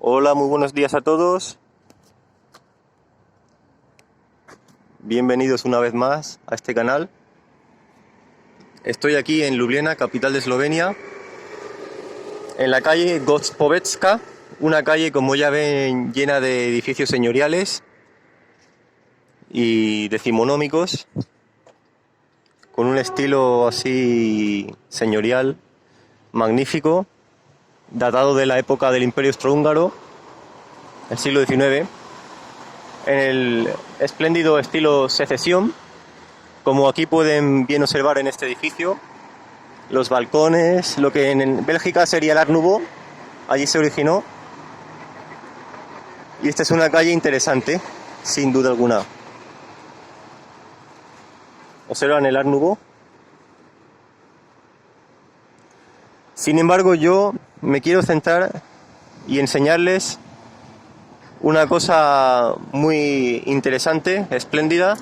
Hola, muy buenos días a todos. Bienvenidos una vez más a este canal. Estoy aquí en Ljubljana, capital de Eslovenia, en la calle Gospodska, una calle, como ya ven, llena de edificios señoriales y decimonómicos, con un estilo así señorial, magnífico, datado de la época del Imperio Austrohúngaro, el siglo XIX, en el espléndido estilo secesión, como aquí pueden bien observar en este edificio. Los balcones, lo que en Bélgica sería el Art Nouveau, allí se originó. Y esta es una calle interesante, sin duda alguna. ¿Observan el Art Nouveau? Sin embargo, yo me quiero centrar y enseñarles una cosa muy interesante, espléndida.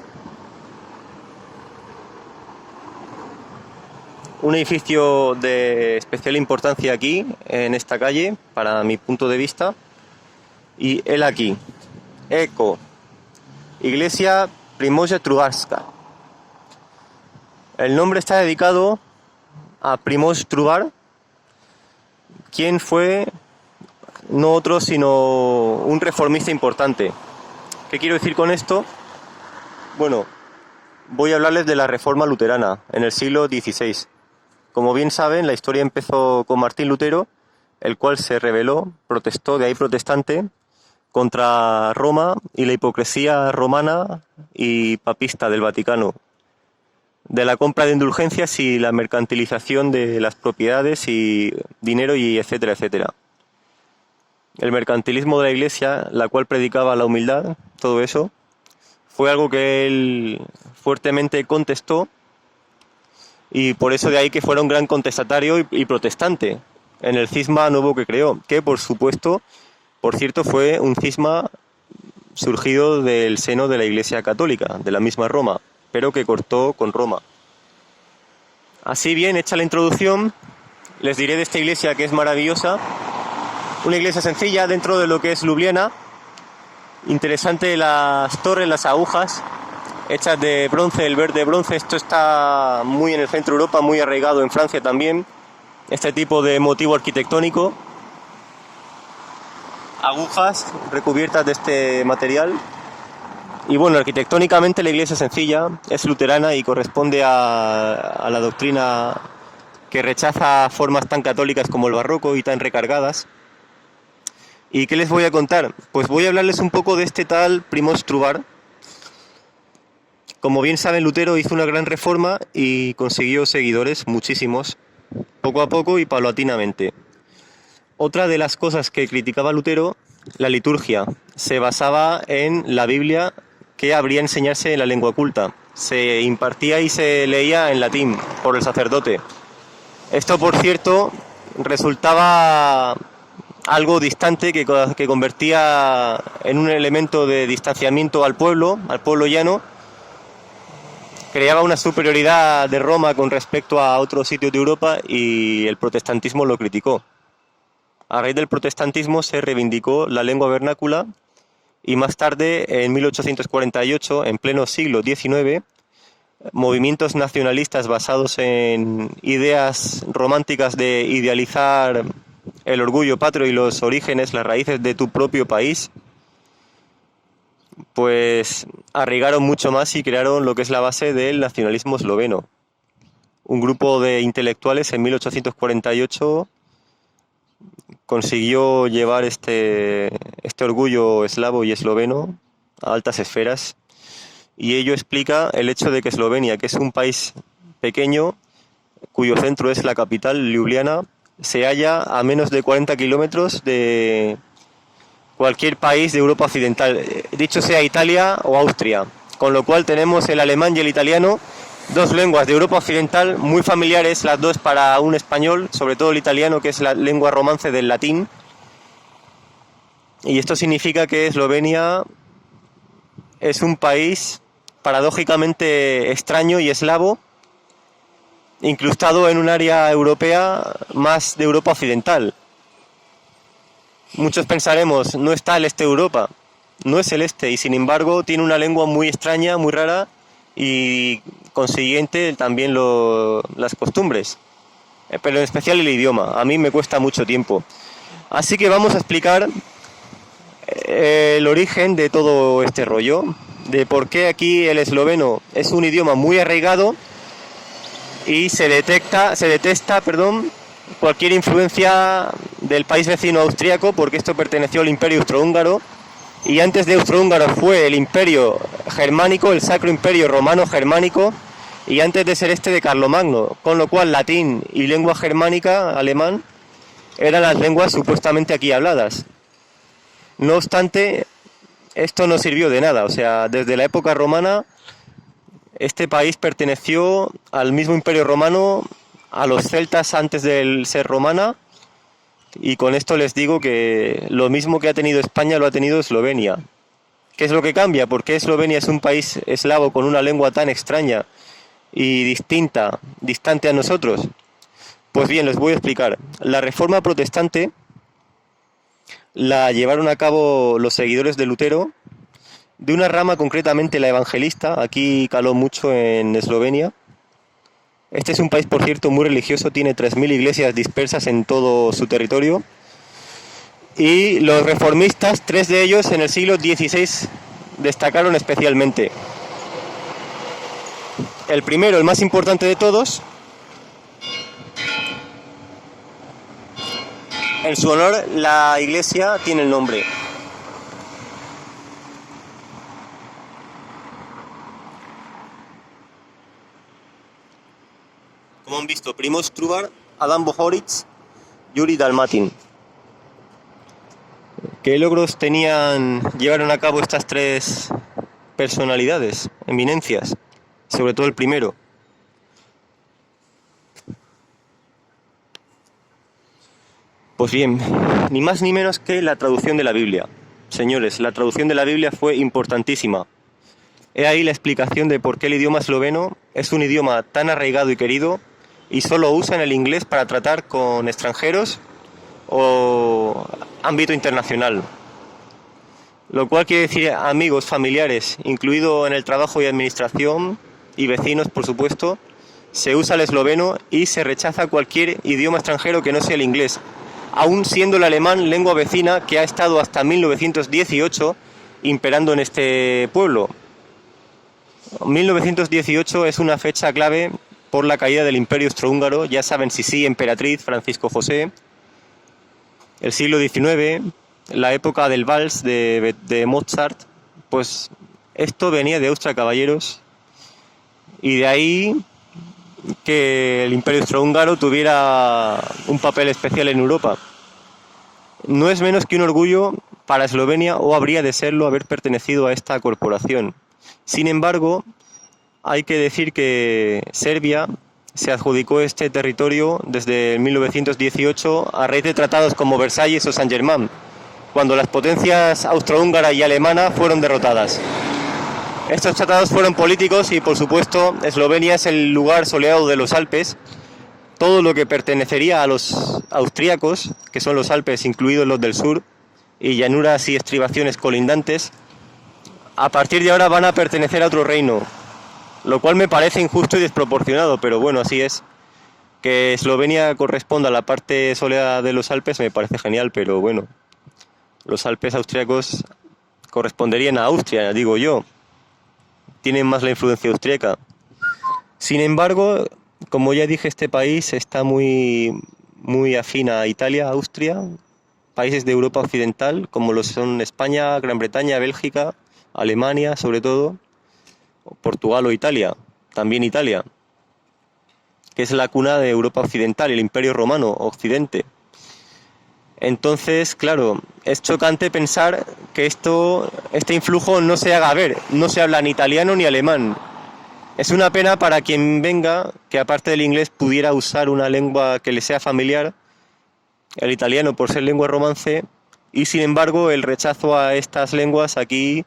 Un edificio de especial importancia aquí, en esta calle, para mi punto de vista. Y él aquí, Eco, Iglesia Primože Trubarska. El nombre está dedicado a Primož Trubar, quien fue no otro sino un reformista importante. ¿Qué quiero decir con esto? Bueno, voy a hablarles de la Reforma Luterana en el siglo XVI. Como bien saben, la historia empezó con Martín Lutero, el cual se rebeló, protestó, de ahí protestante, contra Roma y la hipocresía romana y papista del Vaticano, de la compra de indulgencias y la mercantilización de las propiedades y dinero y etcétera, etcétera. El mercantilismo de la Iglesia, la cual predicaba la humildad, todo eso, fue algo que él fuertemente contestó, y por eso de ahí que fuera un gran contestatario y protestante en el cisma nuevo que creó, que por supuesto, por cierto, fue un cisma surgido del seno de la Iglesia Católica, de la misma Roma, pero que cortó con Roma. Así bien, hecha la introducción, les diré de esta iglesia que es maravillosa. Una iglesia sencilla dentro de lo que es Ljubljana. Interesante las torres, las agujas, hechas de bronce, el verde bronce. Esto está muy en el centro de Europa, muy arraigado en Francia también, este tipo de motivo arquitectónico. Agujas recubiertas de este material. Y bueno, arquitectónicamente la iglesia es sencilla, es luterana y corresponde a la doctrina que rechaza formas tan católicas como el barroco y tan recargadas. ¿Y qué les voy a contar? Pues voy a hablarles un poco de este tal Primož Trubar. Como bien saben, Lutero hizo una gran reforma y consiguió seguidores, muchísimos, poco a poco y paulatinamente. Otra de las cosas que criticaba Lutero, la liturgia, se basaba en la Biblia, que habría enseñarse en la lengua culta. Se impartía y se leía en latín por el sacerdote. Esto, por cierto, resultaba algo distante que convertía en un elemento de distanciamiento al pueblo llano. Creaba una superioridad de Roma con respecto a otros sitios de Europa y el protestantismo lo criticó. A raíz del protestantismo se reivindicó la lengua vernácula y más tarde, en 1848, en pleno siglo XIX, movimientos nacionalistas basados en ideas románticas de idealizar el orgullo patrio y los orígenes, las raíces de tu propio país, pues arraigaron mucho más y crearon lo que es la base del nacionalismo esloveno. Un grupo de intelectuales en 1848 consiguió llevar este orgullo eslavo y esloveno a altas esferas, y ello explica el hecho de que Eslovenia, que es un país pequeño, cuyo centro es la capital, Ljubljana, se halla a menos de 40 kilómetros de cualquier país de Europa occidental, dicho sea Italia o Austria, con lo cual tenemos el alemán y el italiano, dos lenguas de Europa occidental muy familiares, las dos para un español, sobre todo el italiano, que es la lengua romance del latín. Y esto significa que Eslovenia es un país paradójicamente extraño y eslavo, incrustado en un área europea más de Europa occidental. Muchos pensaremos, no está el este de Europa, no es el este, y sin embargo tiene una lengua muy extraña, muy rara, y consiguiente también las costumbres, pero en especial el idioma. A mí me cuesta mucho tiempo. Así que vamos a explicar el origen de todo este rollo, de por qué aquí el esloveno es un idioma muy arraigado y se detesta, cualquier influencia del país vecino austríaco, porque esto perteneció al Imperio Austrohúngaro, y antes de Austrohúngaro fue el Imperio Germánico, el Sacro Imperio Romano Germánico, y antes de ser este de Carlomagno, con lo cual latín y lengua germánica, alemán, eran las lenguas supuestamente aquí habladas. No obstante, esto no sirvió de nada, o sea, desde la época romana este país perteneció al mismo Imperio Romano, a los celtas antes de ser romana, y con esto les digo que lo mismo que ha tenido España lo ha tenido Eslovenia. ¿Qué es lo que cambia? ¿Por qué Eslovenia es un país eslavo con una lengua tan extraña y distinta, distante a nosotros? Pues bien, les voy a explicar. La Reforma Protestante la llevaron a cabo los seguidores de Lutero, de una rama concretamente la evangelista, aquí caló mucho en Eslovenia. Este es un país, por cierto, muy religioso, tiene 3.000 iglesias dispersas en todo su territorio. Y los reformistas, 3 de ellos en el siglo XVI, destacaron especialmente. El primero, el más importante de todos, en su honor la iglesia tiene el nombre. Como han visto, Primož Trubar, Adam Bohoric, Yuri Dalmatin. ¿Qué logros llevaron a cabo estas 3 personalidades, eminencias? Sobre todo el primero. Pues bien, ni más ni menos que la traducción de la Biblia. Señores, la traducción de la Biblia fue importantísima. He ahí la explicación de por qué el idioma esloveno es un idioma tan arraigado y querido y solo usan el inglés para tratar con extranjeros o ámbito internacional. Lo cual quiere decir amigos, familiares, incluido en el trabajo y administración, y vecinos, por supuesto, se usa el esloveno y se rechaza cualquier idioma extranjero que no sea el inglés, aún siendo el alemán lengua vecina que ha estado hasta 1918 imperando en este pueblo. 1918 es una fecha clave por la caída del Imperio Austrohúngaro, ya saben, Sisi, emperatriz, Francisco José, el siglo XIX, la época del vals de Mozart, pues esto venía de Austria, caballeros, y de ahí que el Imperio Austrohúngaro tuviera un papel especial en Europa. No es menos que un orgullo para Eslovenia, o habría de serlo, haber pertenecido a esta corporación. Sin embargo, hay que decir que Serbia se adjudicó este territorio desde 1918 a raíz de tratados como Versalles o Saint-Germain, cuando las potencias austrohúngara y alemana fueron derrotadas. Estos tratados fueron políticos y, por supuesto, Eslovenia es el lugar soleado de los Alpes. Todo lo que pertenecería a los austríacos, que son los Alpes, incluidos los del sur, y llanuras y estribaciones colindantes, a partir de ahora van a pertenecer a otro reino, lo cual me parece injusto y desproporcionado, pero bueno, así es. Que Eslovenia corresponda a la parte soleada de los Alpes me parece genial, pero bueno, los Alpes austríacos corresponderían a Austria, digo yo. Tienen más la influencia austríaca. Sin embargo, como ya dije, este país está muy afín a Italia, Austria, países de Europa Occidental, como lo son España, Gran Bretaña, Bélgica, Alemania, sobre todo, Portugal o Italia, también Italia, que es la cuna de Europa Occidental, el Imperio Romano, Occidente. Entonces, claro, es chocante pensar que este influjo no se haga ver, no se habla ni italiano ni alemán. Es una pena para quien venga que aparte del inglés pudiera usar una lengua que le sea familiar, el italiano por ser lengua romance, y sin embargo el rechazo a estas lenguas aquí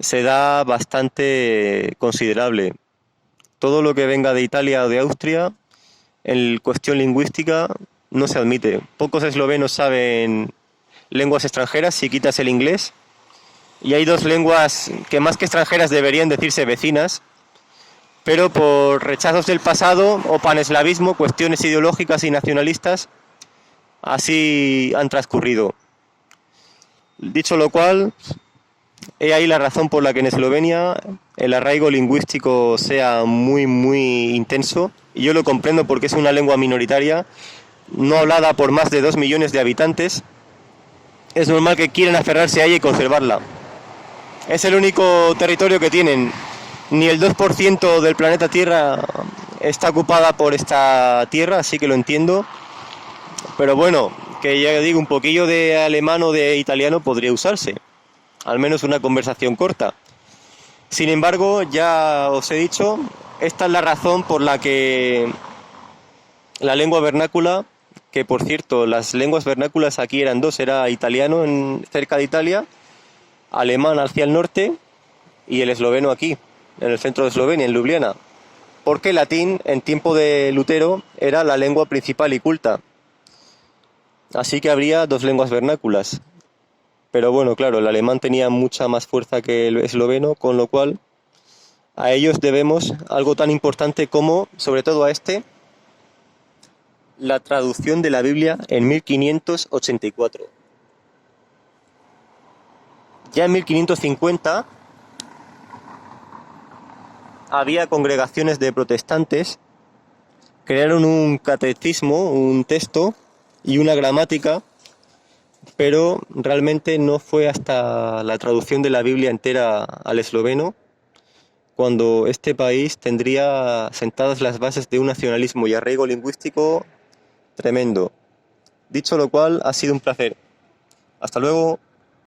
se da bastante considerable. Todo lo que venga de Italia o de Austria, en cuestión lingüística, no se admite. Pocos eslovenos saben lenguas extranjeras si quitas el inglés. Y hay dos lenguas que más que extranjeras deberían decirse vecinas, pero por rechazos del pasado o paneslavismo, cuestiones ideológicas y nacionalistas, así han transcurrido. Dicho lo cual, he ahí la razón por la que en Eslovenia el arraigo lingüístico sea muy intenso, y yo lo comprendo porque es una lengua minoritaria, no hablada por más de 2 millones de habitantes. Es normal que quieran aferrarse a ella y conservarla. Es el único territorio que tienen. Ni el 2% del planeta Tierra está ocupada por esta tierra, así que lo entiendo. Pero bueno, que ya digo, un poquillo de alemán o de italiano podría usarse. Al menos una conversación corta. Sin embargo, ya os he dicho, esta es la razón por la que la lengua vernácula, que por cierto, las lenguas vernáculas aquí eran dos, era italiano cerca de Italia, alemán hacia el norte y el esloveno aquí, en el centro de Eslovenia, en Ljubljana, porque el latín en tiempo de Lutero era la lengua principal y culta. Así que habría dos lenguas vernáculas. Pero bueno, claro, el alemán tenía mucha más fuerza que el esloveno, con lo cual a ellos debemos algo tan importante como, sobre todo a este, la traducción de la Biblia en 1584. Ya en 1550 había congregaciones de protestantes, crearon un catecismo, un texto y una gramática, pero realmente no fue hasta la traducción de la Biblia entera al esloveno cuando este país tendría sentadas las bases de un nacionalismo y arraigo lingüístico tremendo. Dicho lo cual, ha sido un placer. Hasta luego.